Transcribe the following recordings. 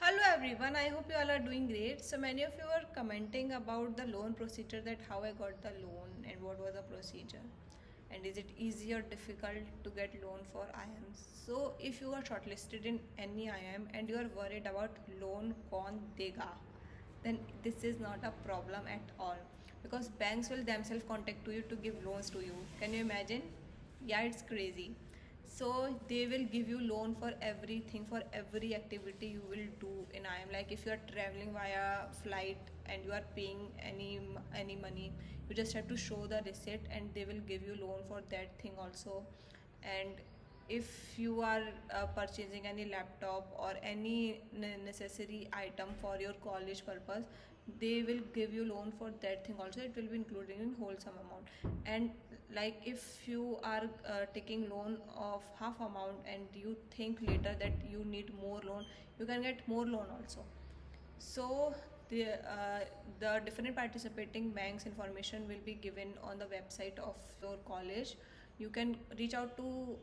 Hello everyone, I hope you all are doing great. So many of you are commenting about the loan procedure, that how I got the loan and what was the procedure, and is it easy or difficult to get loan for IIMs. So if you are shortlisted in any IIM and you are worried about loan kaun dega, then this is not a problem at all, because banks will themselves contact to you to give loans to you. Can you imagine? Yeah, it's crazy. So they will give you loan for everything, for every activity you will do in IIM. Like if you are traveling via flight and you are paying any money, you just have to show the receipt and they will give you loan for that thing also. And if you are purchasing any laptop or any necessary item for your college purpose, they will give you loan for that thing also. It will be included in wholesome amount. And like if you are taking loan of half amount and you think later that you need more loan, you can get more loan also. So the different participating banks information will be given on the website of your college. You can reach out to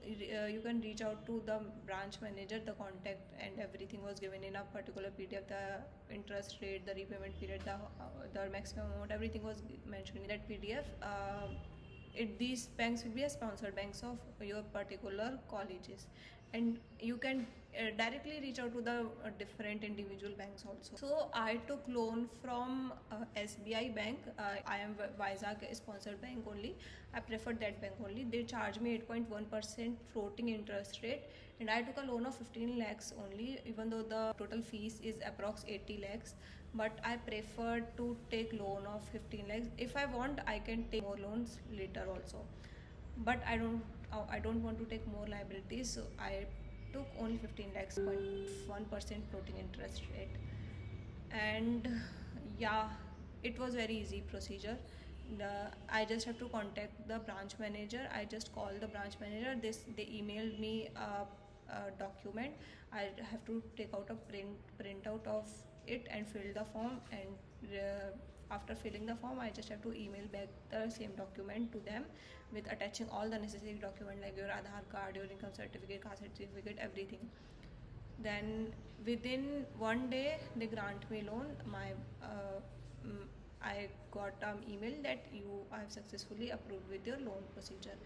the branch manager. The contact and everything was given in a particular PDF. The interest rate, the repayment period, the maximum amount, everything was mentioned in that PDF. These banks will be a sponsored banks of your particular colleges, and you can directly reach out to the different individual banks also. So I took loan from SBI bank. I am Vizag sponsored bank only. I preferred that bank only. They charge me 8.1% floating interest rate, and I took a loan of 15 lakhs only, even though the total fees is approx 80 lakhs. But I prefer to take loan of 15 lakhs. If I want, I can take more loans later also, but I don't want to take more liabilities, so I took only 15 lakhs, 0.1% floating interest rate. And yeah, it was very easy procedure. I just have to contact the branch manager. I just call the branch manager. They emailed me a document. I have to take out a printout of it and fill the form. And after filling the form, I just have to email back the same document to them with attaching all the necessary document like your Aadhaar card, your income certificate, caste certificate, everything. Then within one day they grant me loan. I got an email that you have successfully approved with your loan procedure,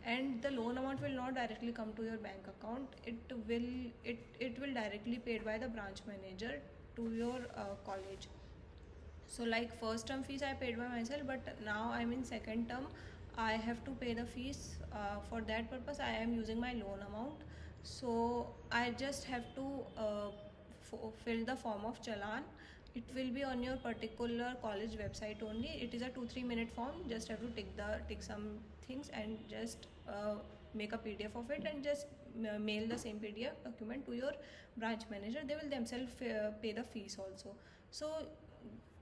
and the loan amount will not directly come to your bank account. It will directly paid by the branch manager to your college. So like first term fees I paid by myself, but now I'm in second term. I have to pay the fees. For that purpose I am using my loan amount. So I just have to fill the form of challan. It will be on your particular college website only. It is a 2-3 minute form. Just have to take some things and just make a PDF of it and just mail the same PDF document to your branch manager. They will themselves pay the fees also. So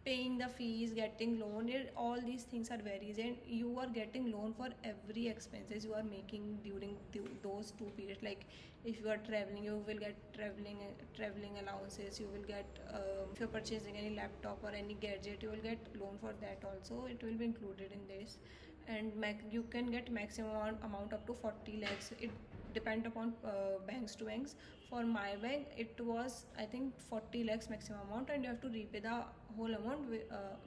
paying the fees, getting loan, all these things are very easy, and you are getting loan for every expenses you are making during those 2 periods. Like if you are traveling, you will get traveling allowances. You will get if you're purchasing any laptop or any gadget, you will get loan for that also. It will be included in this. And you can get maximum amount up to 40 lakhs. It depend upon banks to banks. For my bank it was I think 40 lakhs maximum amount, and you have to repay the whole amount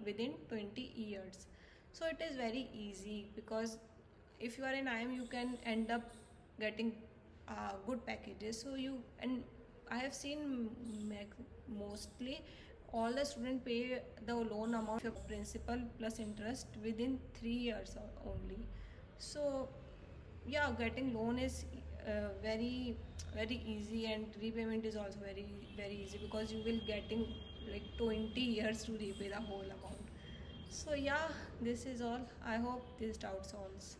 within 20 years. So it is very easy, because if you are in IIM you can end up getting good packages. So I have seen mostly all the students pay the loan amount of principal plus interest within 3 years only. So yeah, getting loan is very easy, and repayment is also very easy, because you will getting like 20 years to repay the whole amount. So yeah, this is all. I hope this doubt solves.